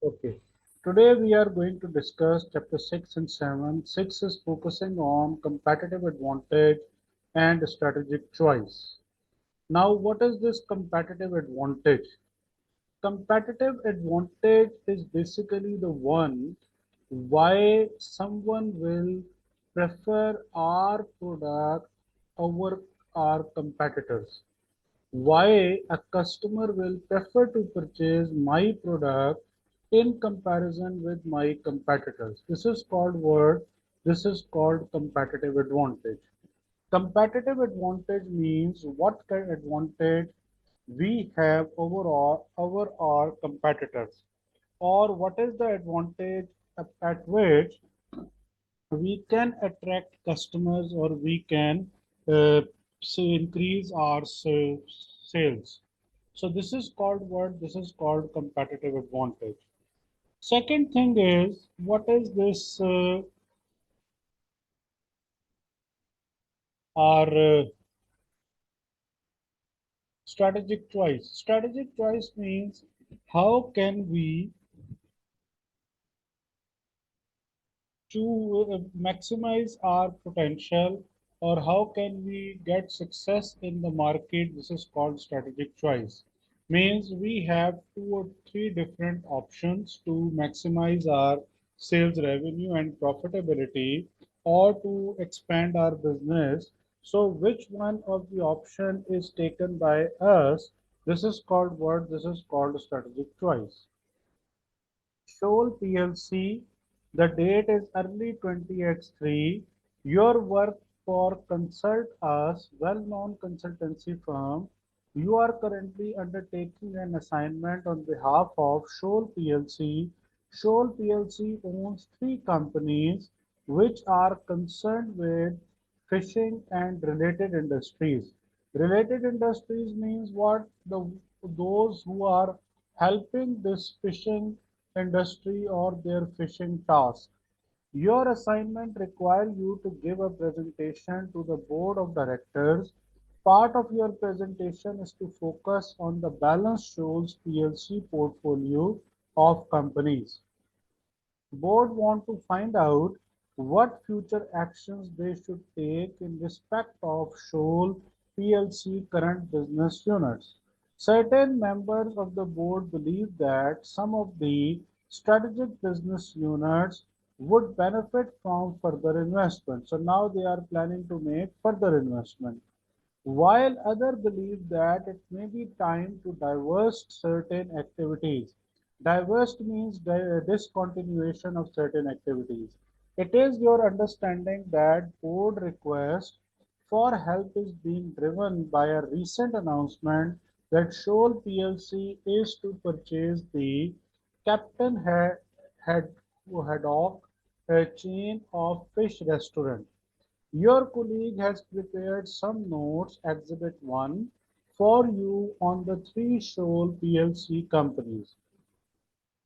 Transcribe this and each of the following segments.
Okay. Today we are going to discuss chapter 6 and 7. 6 is focusing on competitive advantage and strategic choice. Now, what is this competitive advantage? Competitive advantage is basically the one why someone will prefer our product over our competitors. Why a customer will prefer to purchase my product in comparison with my competitors. This is called what? This is called competitive advantage. Competitive advantage means what kind of advantage we have over our competitors, or what is the advantage at which we can attract customers, or we can uh, say increase our sales. So this is called what? This is called competitive advantage. Second thing is, what is this our strategic choice? Strategic choice means how can we to maximize our potential, or how can we get success in the market. This is called strategic choice. Means we have two or three different options to maximize our sales revenue and profitability, or to expand our business. So which one of the option is taken by us? This is called what? This is called strategic choice. Shoal plc, the date is early 20X3. Your work for Consult Us, well-known consultancy firm. You are currently undertaking an assignment on behalf of Shoal plc. Shoal plc owns three companies which are concerned with fishing and related industries. Related industries means what? Those who are helping this fishing industry or their fishing task. Your assignment requires you to give a presentation to the board of directors. Part of your presentation is to focus on the Balance Shoals PLC portfolio of companies. Board want to find out what future actions they should take in respect of Shoal plc current business units. Certain members of the board believe that some of the strategic business units would benefit from further investment. So now they are planning to make further investment, while others believe that it may be time to divest certain activities. Divest means discontinuation of certain activities. It is your understanding that board request for help is being driven by a recent announcement that Shoal plc is to purchase the Captain Haddock, a chain of fish restaurant. Your colleague has prepared some notes, Exhibit 1, for you on the three Shoal plc companies.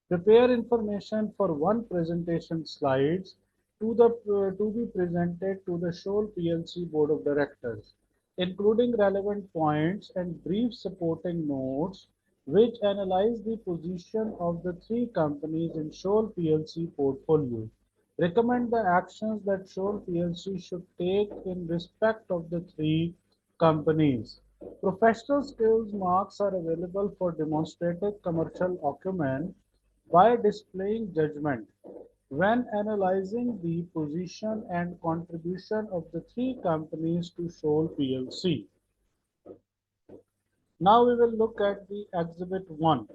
Prepare information for one presentation slides to be presented to the Shoal plc Board of Directors, including relevant points and brief supporting notes which analyze the position of the three companies in Shoal plc portfolio. Recommend the actions that Shoal plc should take in respect of the three companies. Professional skills marks are available for demonstrative commercial acumen by displaying judgment when analyzing the position and contribution of the three companies to Shoal plc. Now we will look at the Exhibit 1.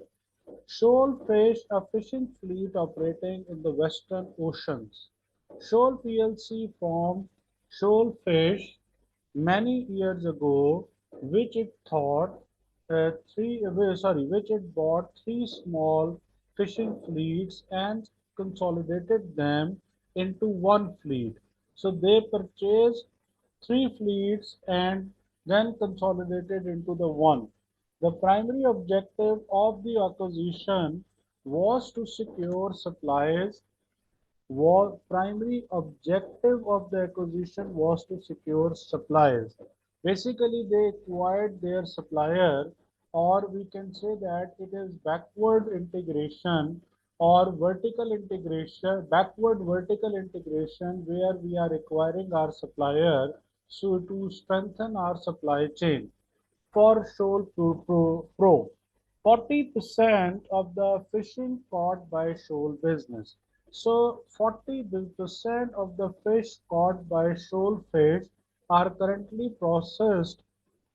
Shoal Fish, a fishing fleet operating in the Western Oceans. Shoal plc formed Shoal Fish many years ago, which it thought which it bought three small fishing fleets and consolidated them into one fleet. So they purchased three fleets and then consolidated into the one. The primary objective of the acquisition was to secure supplies. Primary objective of the acquisition was to secure suppliers. Basically, they acquired their supplier, or we can say that it is backward integration or vertical integration, backward vertical integration, where we are requiring our supplier to strengthen our supply chain. For Shoal Pro, 40% of the fishing caught by Shoal business. So 40% of the fish caught by Shoal fish are currently processed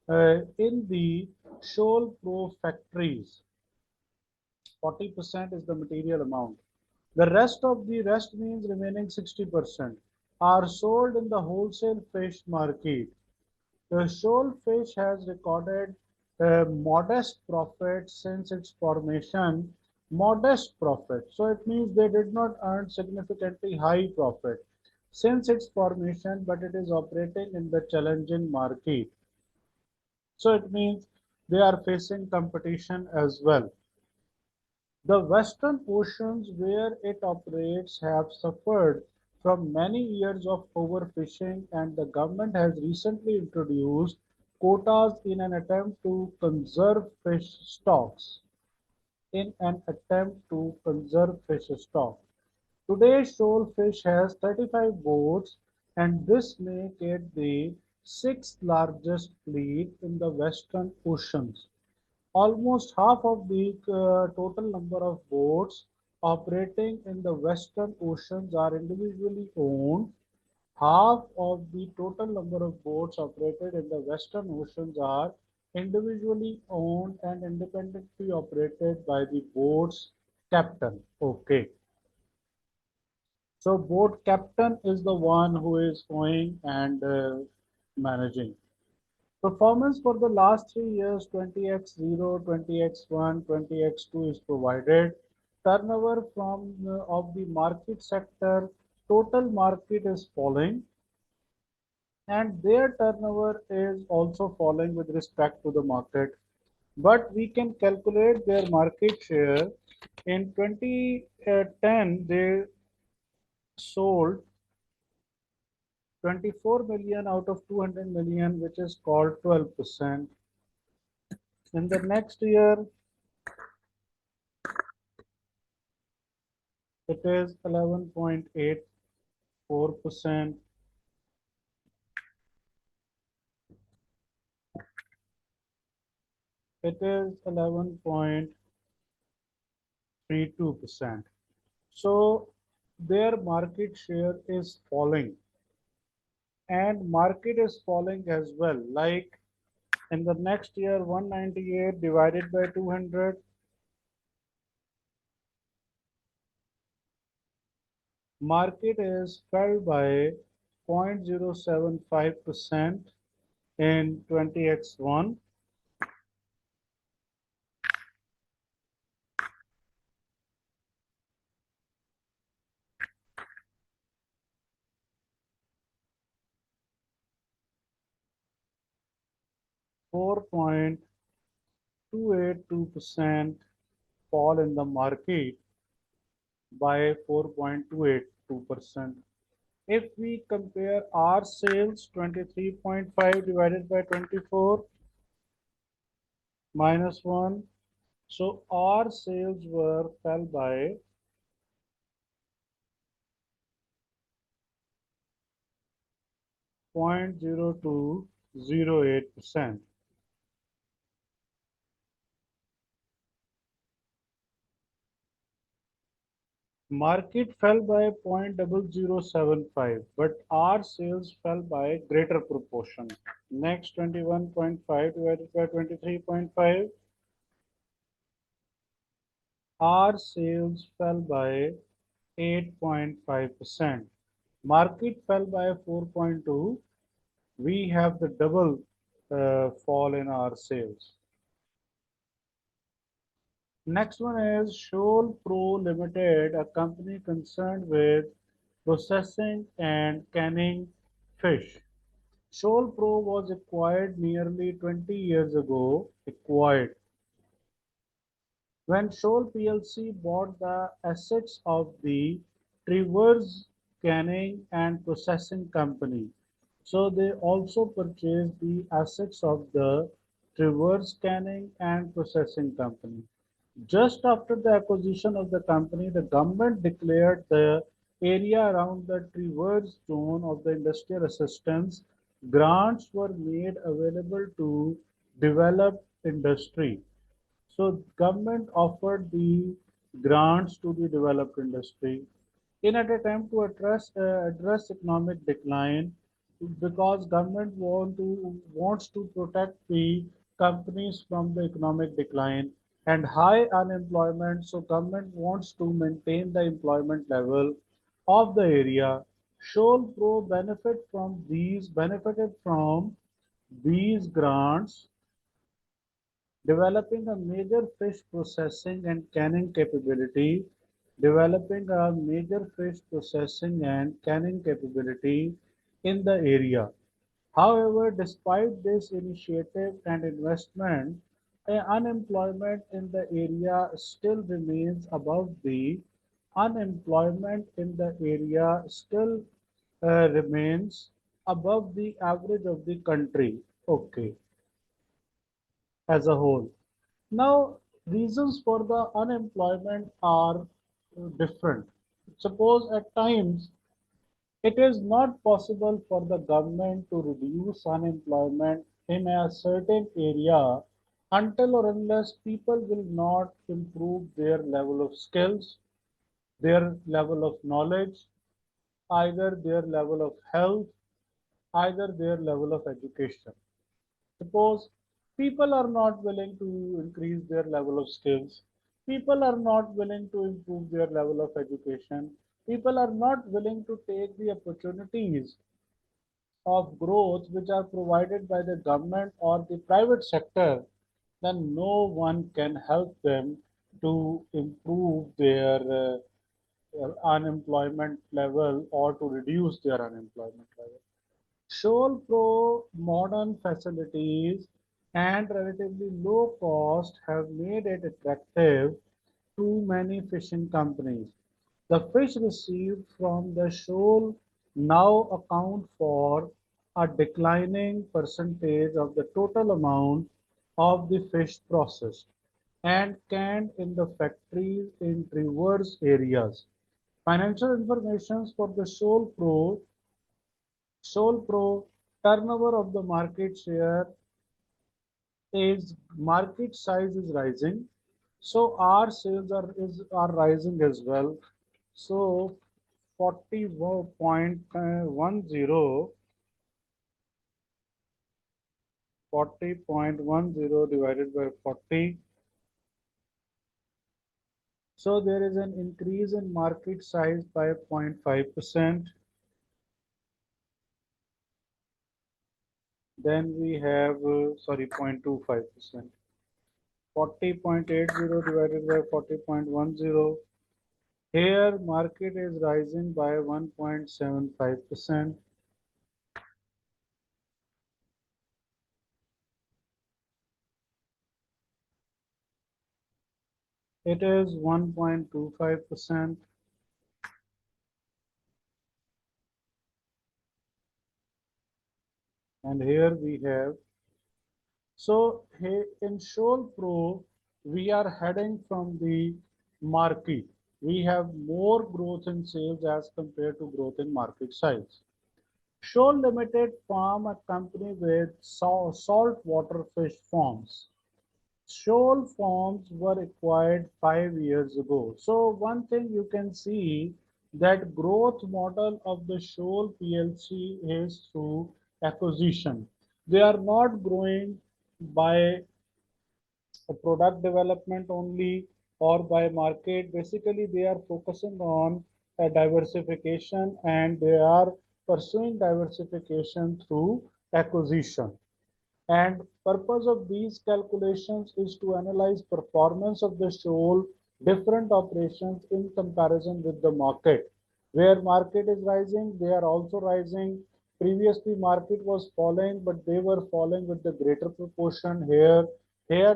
in the Shoal Pro factories. 40% is the material amount. The rest means remaining 60% are sold in the wholesale fish market. The shoal fish has recorded a modest profit since its formation. Modest profit. So it means they did not earn significantly high profit since its formation, but it is operating in the challenging market. So it means they are facing competition as well. The western oceans where it operates have suffered from many years of overfishing, and the government has recently introduced quotas in an attempt to conserve fish stocks. Today, shoal fish has 35 boats, and this makes it the sixth largest fleet in the western oceans. Almost half of the total number of boats operating in the western oceans are individually owned. Half of the total number of boats operated in the western oceans are individually owned and independently operated by the boat's captain. Okay. So boat captain is the one who is owning and managing. Performance for the last 3 years, 20x0, 20x1, 20x2 is provided. Turnover from of the market sector, total market is falling, and their turnover is also falling with respect to the market. But we can calculate their market share. In 2010, they sold 24 million out of 200 million, which is called 12%. In the next year, it is 11.84%. It is 11.32%. So their market share is falling, and market is falling as well. Like in the next year, 198 divided by 200, market is fell by 0.075% in 20x1, 4.282% fall in the market by 4.282%. If we compare our sales, 23.5 divided by 24 minus 1, so our sales were fell by 0.0208%. Market fell by 0.0075, but our sales fell by greater proportion. Next, 21.5 divided by 23.5, our sales fell by 8.5%. Market fell by 4.2. We have the double fall in our sales. Next one is Shoal Pro Limited, a company concerned with processing and canning fish. Shoal Pro was acquired nearly 20 years ago. When Shoal PLC bought the assets of the Travers Canning and Processing Company. So they also purchased the assets of the Travers Canning and Processing Company. Just after the acquisition of the company, the government declared the area around the traverse zone of the industrial assistance. Grants were made available to develop industry. So government offered the grants to the developed industry in an attempt to address economic decline, because government wants to protect the companies from the economic decline and high unemployment. So government wants to maintain the employment level of the area. Shoal Pro benefited from these grants, developing a major fish processing and canning capability, developing a major fish processing and canning capability in the area. However, despite this initiative and investment, unemployment in the area still remains above the unemployment in the area still remains above the average of the country. Okay, as a whole. Now, reasons for the unemployment are different. Suppose at times it is not possible for the government to reduce unemployment in a certain area until or unless people will not improve their level of skills, their level of knowledge, either their level of health, either their level of education. Suppose people are not willing to increase their level of skills, people are not willing to improve their level of education, people are not willing to take the opportunities of growth which are provided by the government or the private sector, then no one can help them to improve their unemployment level or to reduce their unemployment level. Shoal Pro modern facilities and relatively low cost have made it attractive to many fishing companies. The fish received from the shoal now account for a declining percentage of the total amount of the fish processed and canned in the factories in reverse areas. Financial information for the Shoal Pro turnover of the market share is market size is rising. So our sales are rising as well. So 40.10 divided by 40. So there is an increase in market size by 0.5%. Then we have, sorry, 0.25%. 40.80 divided by 40.10. Here market is rising by 1.75%. It is 1.25%. And here we have, so here in Shoal Pro, we are heading from the market. We have more growth in sales as compared to growth in market size. Shoal Limited Farm, a company with saltwater fish farms. Shoal farms were acquired 5 years ago. So one thing you can see that growth model of the Shoal PLC is through acquisition. They are not growing by product development only or by market. Basically, they are focusing on diversification and they are pursuing diversification through acquisition. And purpose of these calculations is to analyze performance of the shoal different operations in comparison with the market. Where market is rising, they are also rising. Previously, market was falling, but they were falling with the greater proportion. Here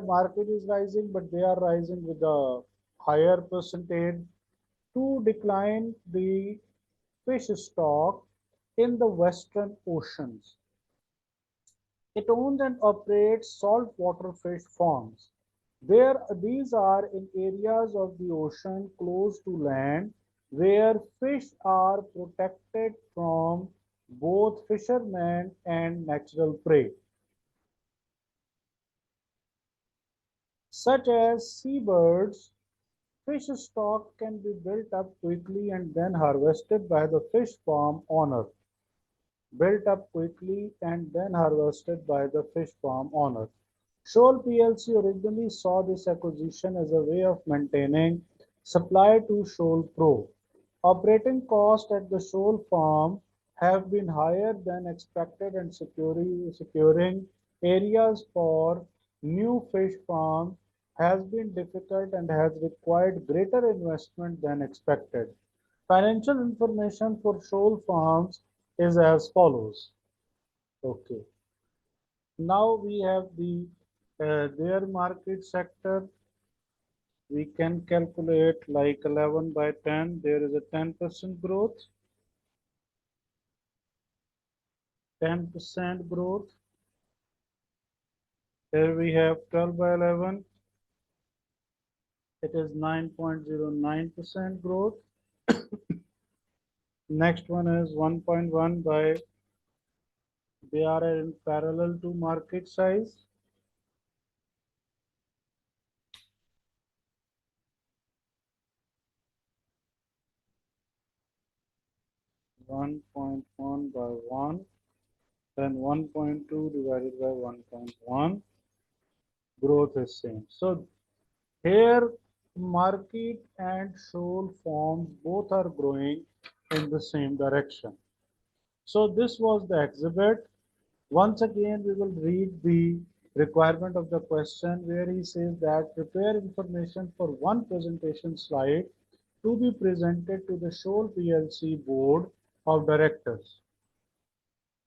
market is rising, but they are rising with a higher percentage to decline the fish stock in the western oceans. It owns and operates saltwater fish farms. These are in areas of the ocean close to land where fish are protected from both fishermen and natural prey, such as seabirds. Fish stock can be built up quickly and then harvested by the fish farm owner. Built up quickly and then harvested by the fish farm owner. Shoal plc originally saw this acquisition as a way of maintaining supply to Shoal Pro. Operating costs at the Shoal farm have been higher than expected, and securing areas for new fish farm has been difficult and has required greater investment than expected. Financial information for Shoal farms is as follows. Okay. Now we have their market sector. We can calculate like 11 by 10. There is a 10% growth, 10% growth. Here we have 12 by 11. It is 9.09% growth. Next one is 1.1 by, they are in parallel to market size. 1.1 by 1, then 1.2 divided by 1.1, growth is same. So here market and shoal forms both are growing in the same direction. So this was the exhibit. Once again, we will read the requirement of the question where he says that prepare information for one presentation slide to be presented to the Shoal PLC board of directors,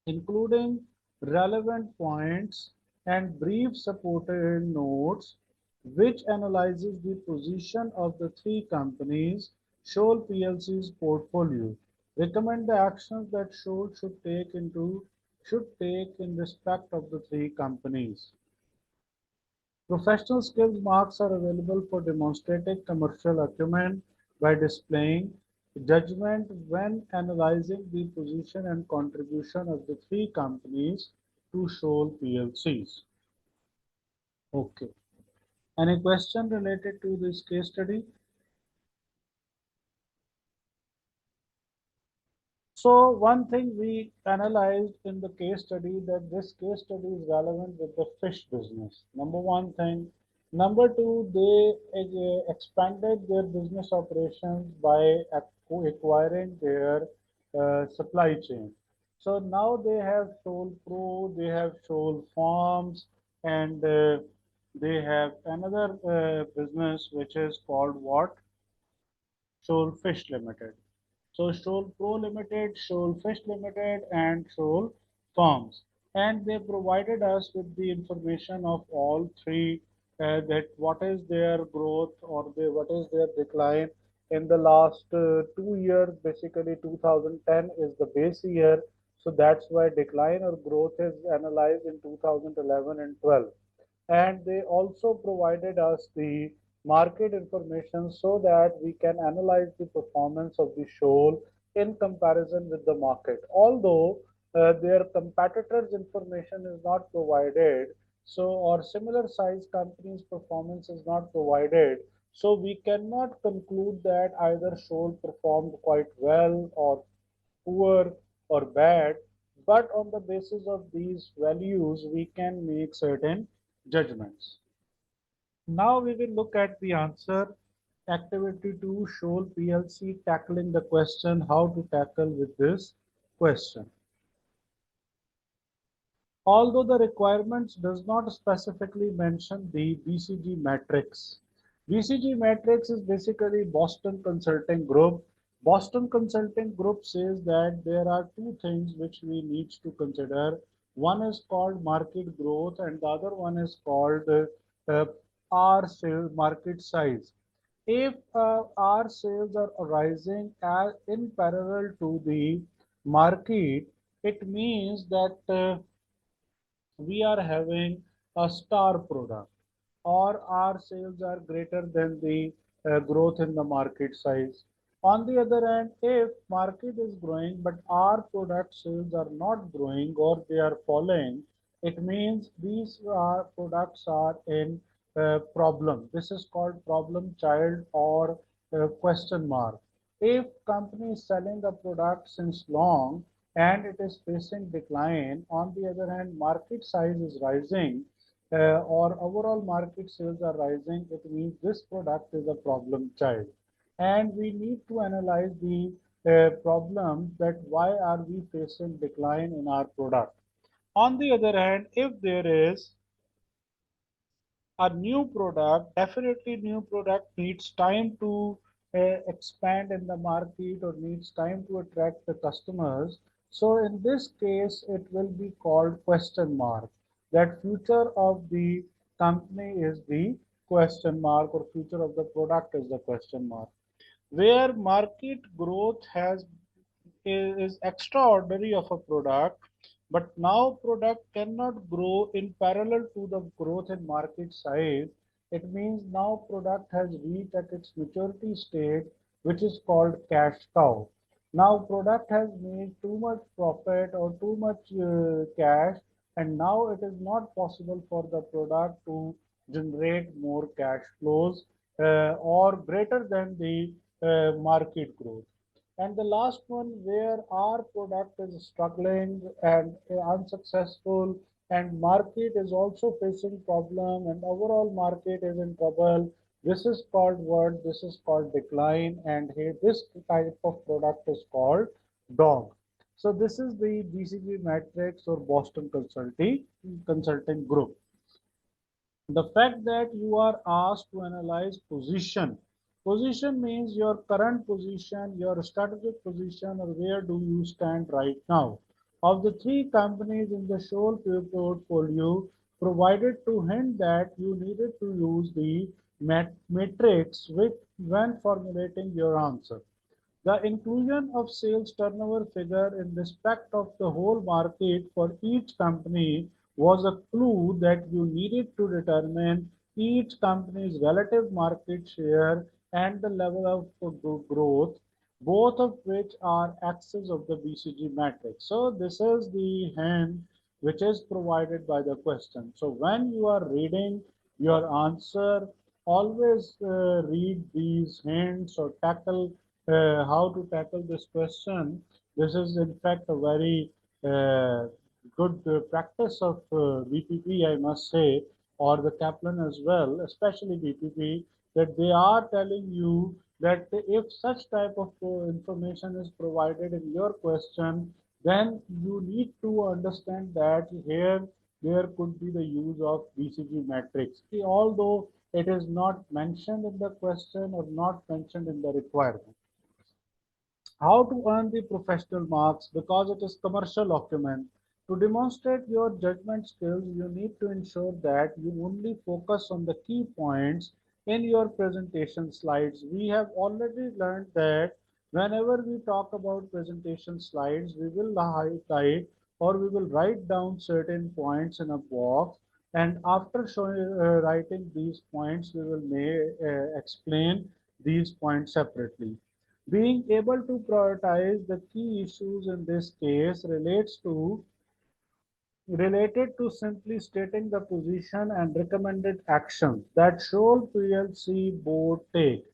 including relevant points and brief supporting notes which analyzes the position of the three companies Shoal PLC's portfolio. Recommend the actions that Shoal should take in respect of the three companies. Professional skills marks are available for demonstrating commercial acumen by displaying judgment when analyzing the position and contribution of the three companies to Shoal PLCs. Okay. Any question related to this case study? So one thing we analyzed in the case study, that this case study is relevant with the fish business. Number one thing. Number two, they expanded their business operations by acquiring their supply chain. So now they have Shoal Pro, they have Shoal Farms, and they have another business which is called what? Shoal Fish Limited. So Shoal Pro Limited, Shoal Fish Limited, and Shoal Farms. And they provided us with the information of all three, that what is their growth or what is their decline in the last 2 years. Basically, 2010 is the base year. So that's why decline or growth is analyzed in 2011 and 12. And they also provided us the market information so that we can analyze the performance of the shoal in comparison with the market. Although their competitors information is not provided, so or similar size companies performance is not provided, so we cannot conclude that either shoal performed quite well or poor or bad, but on the basis of these values we can make certain judgments. Now we will look at the answer. Activity 2, Shoal PLC tackling the question how to tackle with this question. Although the requirements does not specifically mention the BCG matrix. BCG matrix is basically Boston Consulting Group. Boston Consulting Group says that there are two things which we need to consider. One is called market growth and the other one is called uh, R sales market size. If our sales are rising in parallel to the market, it means that we are having a star product. or our sales are greater than the growth in the market size. On the other hand, if market is growing but our product sales are not growing or they are falling, it means these products are in problem. This is called problem child or question mark. If company is selling a product since long and it is facing decline, on the other hand, market size is rising, or overall market sales are rising, it means this product is a problem child. And we need to analyze the problems that why are we facing decline in our product. On the other hand, if there is a new product, definitely new product needs time to expand in the market or needs time to attract the customers. So in this case, it will be called question mark. That future of the company is the question mark or future of the product is the question mark. Where market growth is extraordinary of a product, but now product cannot grow in parallel to the growth in market size. It means now product has reached at its maturity stage, which is called cash cow. Now product has made too much profit or too much cash, and now it is not possible for the product to generate more cash flows or greater than the market growth. And the last one, where our product is struggling and unsuccessful, and market is also facing problem, and overall market is in trouble. This is called what? This is called decline, and here this type of product is called dog. So this is the BCG Matrix or Boston Consulting Group. The fact that you are asked to analyze position means your current position, your strategic position, or where do you stand right now. Of the three companies in the Shoal portfolio, provided to hint that you needed to use the matrix when formulating your answer. The inclusion of sales turnover figure in respect of the whole market for each company was a clue that you needed to determine each company's relative market share and the level of growth, both of which are axes of the BCG matrix. So this is the hint which is provided by the question. So when you are reading your answer, always read these hints or tackle how to tackle this question. This is in fact a very good practice of BPP, I must say, or the Kaplan as well, especially BPP, that they are telling you that if such type of information is provided in your question, then you need to understand that here there could be the use of BCG matrix. Although it is not mentioned in the question or not mentioned in the requirement. How to earn the professional marks? Because it is commercial document. To demonstrate your judgment skills, you need to ensure that you only focus on the key points in your presentation slides. We have already learned that whenever we talk about presentation slides, we will highlight or we will write down certain points in a box, and after writing these points, we will explain these points separately. Being able to prioritize the key issues in this case related to simply stating the position and recommended actions that Shoal PLC board take,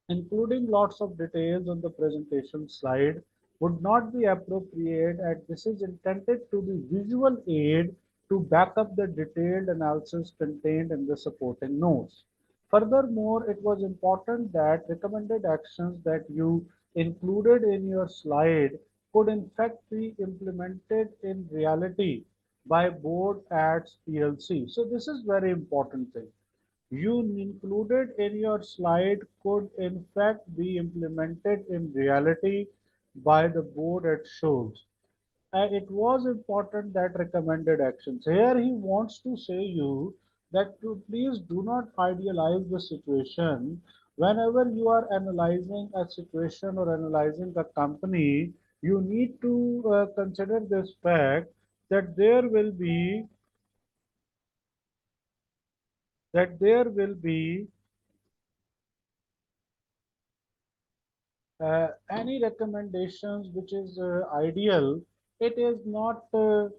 including lots of details on the presentation slide, would not be appropriate, and this is intended to be visual aid to back up the detailed analysis contained in the supporting notes. Furthermore, it was important that recommended actions that you included in your slide could in fact be implemented in reality by board at PLC. So this is very important thing you included in your slide could in fact be implemented in reality by the board at Shoals. It was important that recommended actions. Here he wants to say you that to please do not idealize the situation. Whenever you are analyzing a situation or analyzing a company, you need to consider this fact that there will be that there will be any recommendations which is ideal, it is not uh,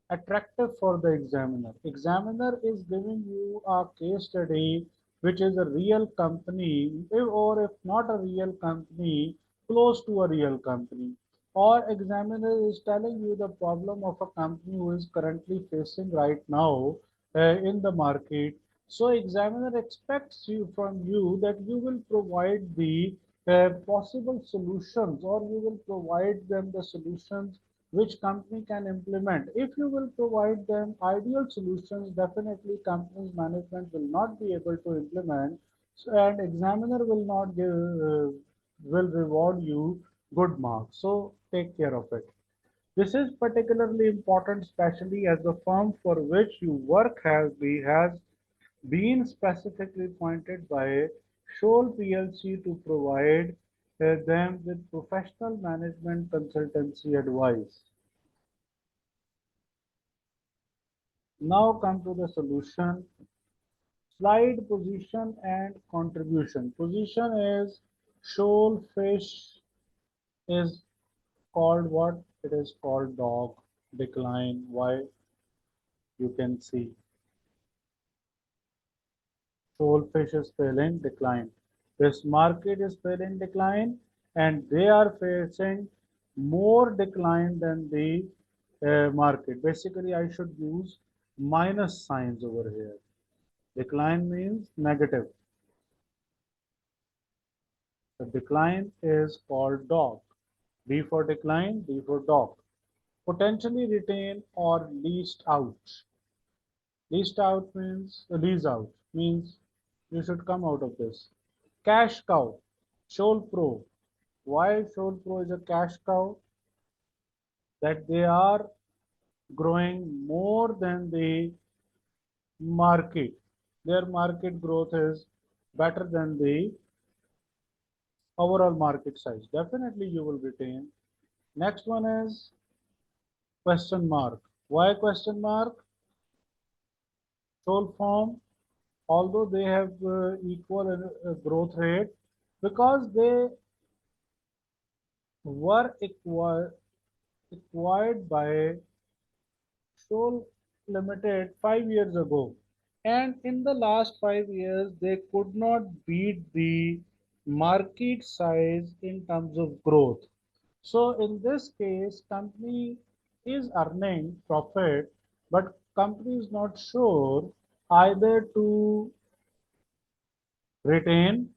attractive for the examiner. Examiner is giving you a case study which is a real company, or if not a real company, close to a real company. Or examiner is telling you the problem of a company who is currently facing right now in the market. So examiner expects you from you that you will provide the possible solutions, or you will provide them the solutions which company can implement. If you will provide them ideal solutions, definitely company's management will not be able to implement, and examiner will not give, will reward you good marks. So take care of it. This is particularly important, especially as the firm for which you work has been specifically pointed by Shoal PLC to provide them with professional management consultancy advice. Now come to the solution. Slide position and contribution. Position is shoal fish is called what? It is called dog. Decline. Why? You can see. Shoal fish is failing decline. This market is failing decline, and they are facing more decline than the market. Basically, I should use minus signs over here. Decline means negative. The decline is called dog. D for decline, D for dog. Potentially retain or leased out. Leased out means lease out means you should come out of this. Cash cow, Shoal Pro. Why Shoal Pro is a cash cow? That they are growing more than the market. Their market growth is better than the overall market size. Definitely you will retain. Next one is question mark. Why question mark? Shoal form, although they have equal growth rate, because they were acquired by Shoal Limited 5 years ago, and in the last 5 years they could not beat the market size in terms of growth. So in this case, company is earning profit, but company is not sure either to retain.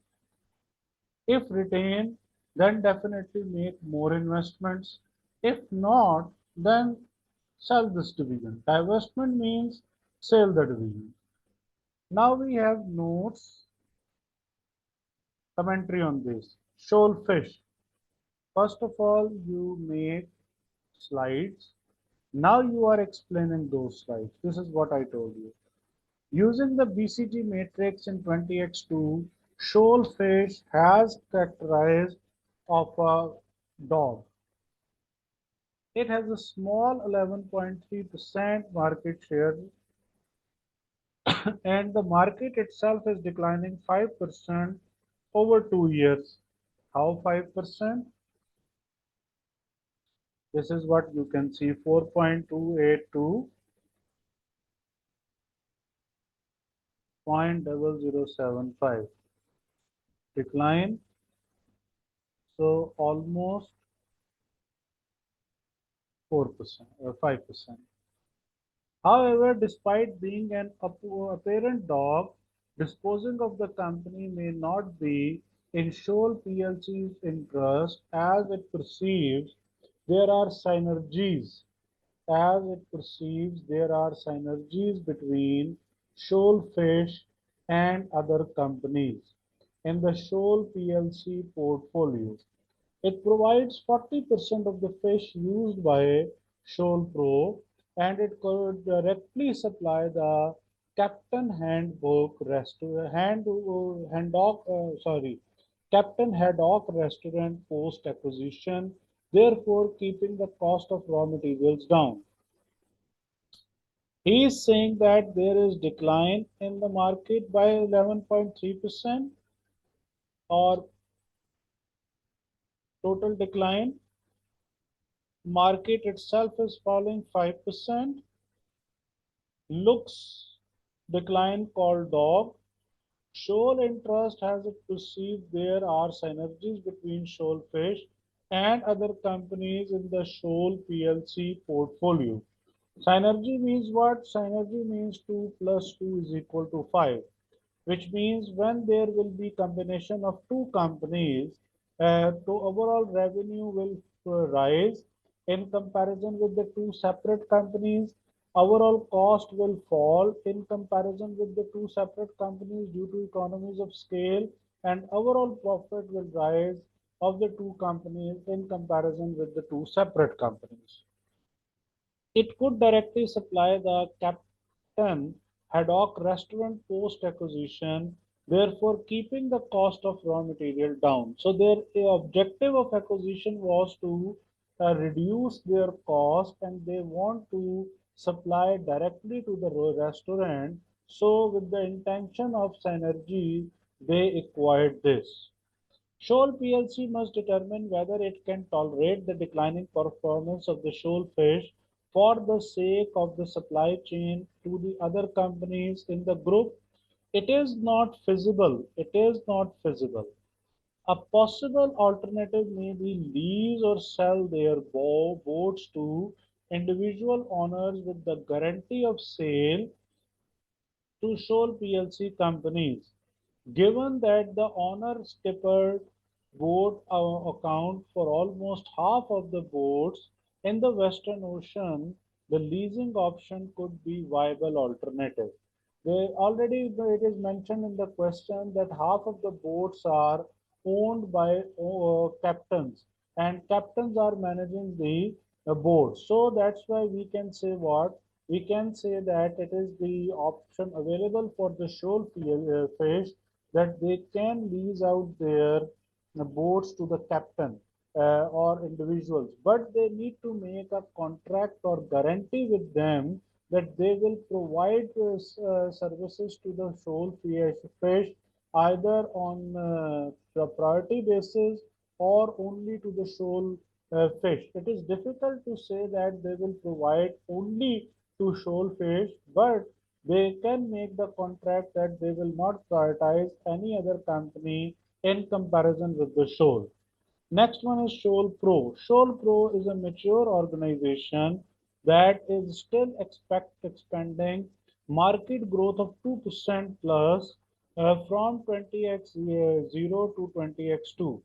If retain, then definitely make more investments. If not, then sell this division. Divestment means sell the division. Now we have notes, commentary on this. Shoal fish. First of all, you make slides. Now you are explaining those slides. This is what I told you. Using the BCG matrix in 20x2, shoal fish has characterized of a dog. It has a small 11.3% market share, and the market itself is declining 5% over 2 years. How 5%? This is what you can see, 4.28 to 0.0075 decline. So almost 4% or 5%. However, despite being an apparent dog, disposing of the company may not be in Shoal PLC's interest as it perceives there are synergies. As it perceives there are synergies between Shoal Fish and other companies in the Shoal PLC portfolio. It provides 40% of the fish used by Shoal Pro, and it could directly supply the Captain Handbook restaurant, Captain Haddock restaurant post acquisition, therefore keeping the cost of raw materials down. He is saying that there is decline in the market by 11.3% or total decline. Market itself is falling 5%. Looks decline called dog. Shoal interest has it perceived there are synergies between Shoal Fish and other companies in the Shoal PLC portfolio. Synergy means what? Synergy means 2 plus 2 is equal to 5, which means when there will be combination of two companies, the overall revenue will rise in comparison with the two separate companies. Overall cost will fall in comparison with the two separate companies due to economies of scale, and overall profit will rise of the two companies in comparison with the two separate companies. It could directly supply the Captain Haddock restaurant post-acquisition, therefore keeping the cost of raw material down. So their objective of acquisition was to reduce their cost, and they want to supply directly to the restaurant. So with the intention of synergy, they acquired this. Shoal plc must determine whether it can tolerate the declining performance of the shoal fish for the sake of the supply chain to the other companies in the group. It is not feasible. It is not feasible. A possible alternative may be lease or sell their boats to individual owners with the guarantee of sale to Shoal plc companies. Given that the owner skipper boat account for almost half of the boats in the Western Ocean, the leasing option could be viable alternative. It is mentioned in the question that half of the boats are owned by captains, and captains are managing the boat. So that's why we can say what? We can say that it is the option available for the shoal fish that they can lease out their boats to the captain or individuals, but they need to make a contract or guarantee with them that they will provide services to the shoal fish either on the priority basis or only to the shoal fish. It is difficult to say that they will provide only to shoal fish, but they can make the contract that they will not prioritize any other company in comparison with the Shoal. Next one is Shoal Pro. Shoal Pro is a mature organization that is still expanding market growth of 2% plus from 20x0 to 20x2.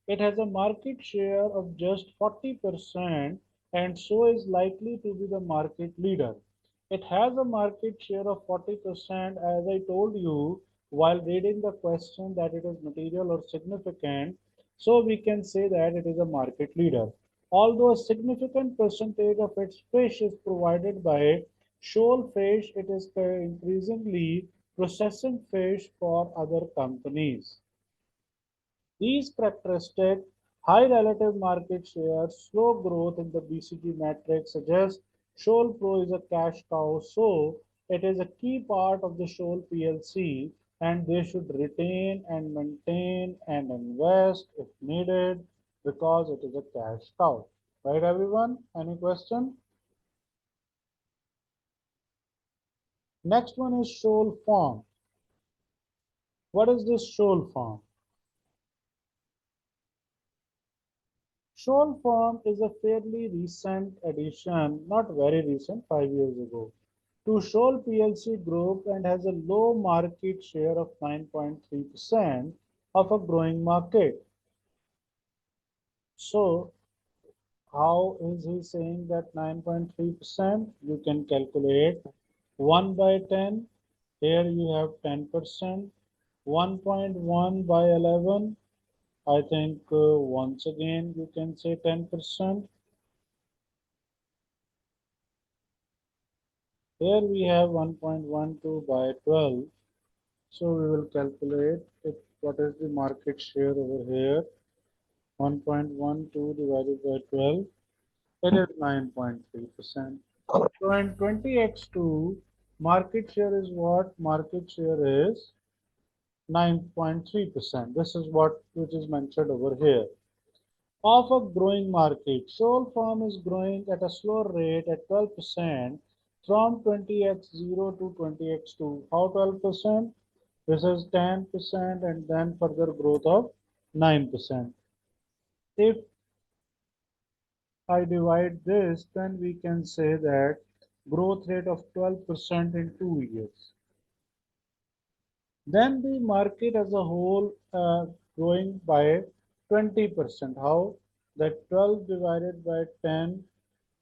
It has a market share of just 40% and so is likely to be the market leader. It has a market share of 40%, as I told you while reading the question, that it is material or significant. So we can say that it is a market leader. Although a significant percentage of its fish is provided by shoal fish, it is increasingly processing fish for other companies. These characteristics, high relative market share, slow growth in the BCG matrix suggest Shoal Pro is a cash cow, so it is a key part of the Shoal PLC, and they should retain and maintain and invest if needed because it is a cash cow. Right, everyone? Any question? Next one is Shoal Farm. What is this Shoal Farm? Shoal Farm is a fairly recent addition, not very recent, 5 years ago, to Shoal PLC Group and has a low market share of 9.3% of a growing market. So, how is he saying that 9.3%? You can calculate 1 by 10. Here you have 10%. 1.1 by 11. I think once again you can say 10%. Here we have 1.12 by 12. So we will calculate what is the market share over here. 1.12 divided by 12. It is 9.3%. So in 20x2, market share is what? Market share is 9.3%. This is what which is mentioned over here. Of a growing market, Shoal farm is growing at a slower rate at 12% from 20x0 to 20x2. How 12%? This is 10% and then further growth of 9%. If I divide this, then we can say that growth rate of 12% in 2 years. Then the market as a whole growing by 20%. How? That 12 divided by 10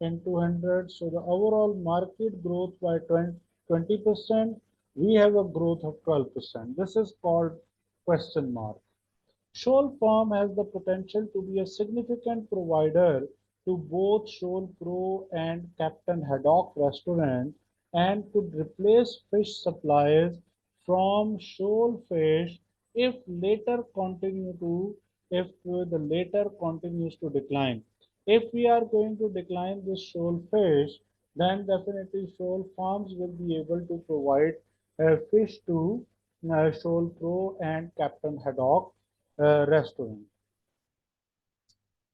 into 100. So the overall market growth by 20%, we have a growth of 12%. This is called question mark. Shoal Farm has the potential to be a significant provider to both Shoal Pro and Captain Haddock restaurant and could replace fish supplies from Shoal Fish if later continue to if the later continues to decline. If we are going to decline this Shoal Fish, then definitely Shoal Farms will be able to provide fish to Shoal Pro and Captain Haddock restaurant.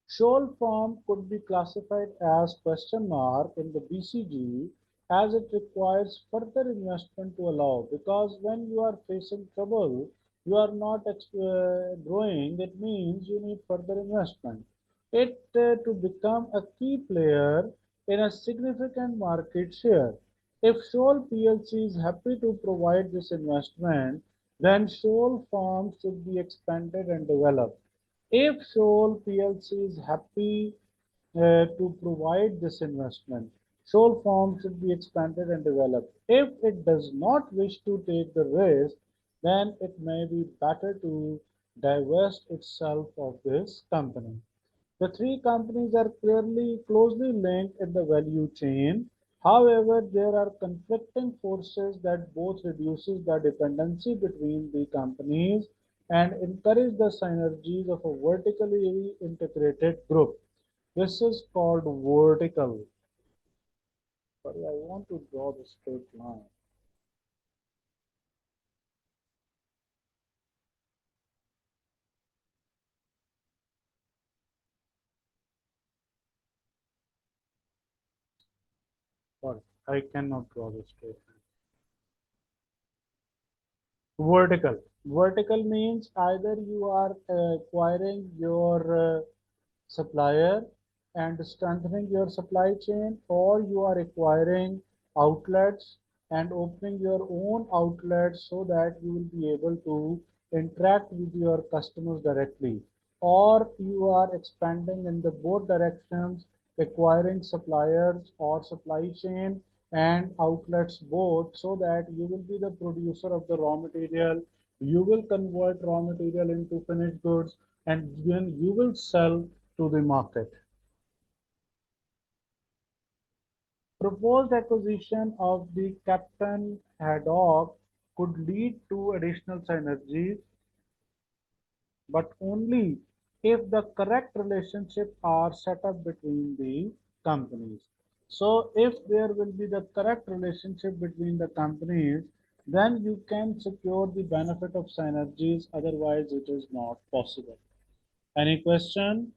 Shoal form could be classified as question mark in the BCG as it requires further investment to allow, because when you are facing trouble, you are not growing, it means you need further investment. It to become a key player in a significant market share. If Shoal PLC is happy to provide this investment, then Shoal farms should be expanded and developed. If Shoal PLC is happy to provide this investment, Shoal Farm should be expanded and developed. If it does not wish to take the risk, then it may be better to divest itself of this company. The three companies are clearly closely linked in the value chain. However, there are conflicting forces that both reduces the dependency between the companies and encourage the synergies of a vertically integrated group. This is called vertical. Sorry, I want to draw the straight line. Sorry, I cannot draw the straight line. Vertical. Vertical means either you are acquiring your supplier and strengthening your supply chain, or you are acquiring outlets and opening your own outlets so that you will be able to interact with your customers directly, or you are expanding in the both directions, acquiring suppliers or supply chain and outlets both, so that you will be the producer of the raw material, you will convert raw material into finished goods, and then you will sell to the market. Proposed acquisition of the Captain Haddock could lead to additional synergies, but only if the correct relationship are set up between the companies. So if there will be the correct relationship between the companies, then you can secure the benefit of synergies, otherwise it is not possible. Any question?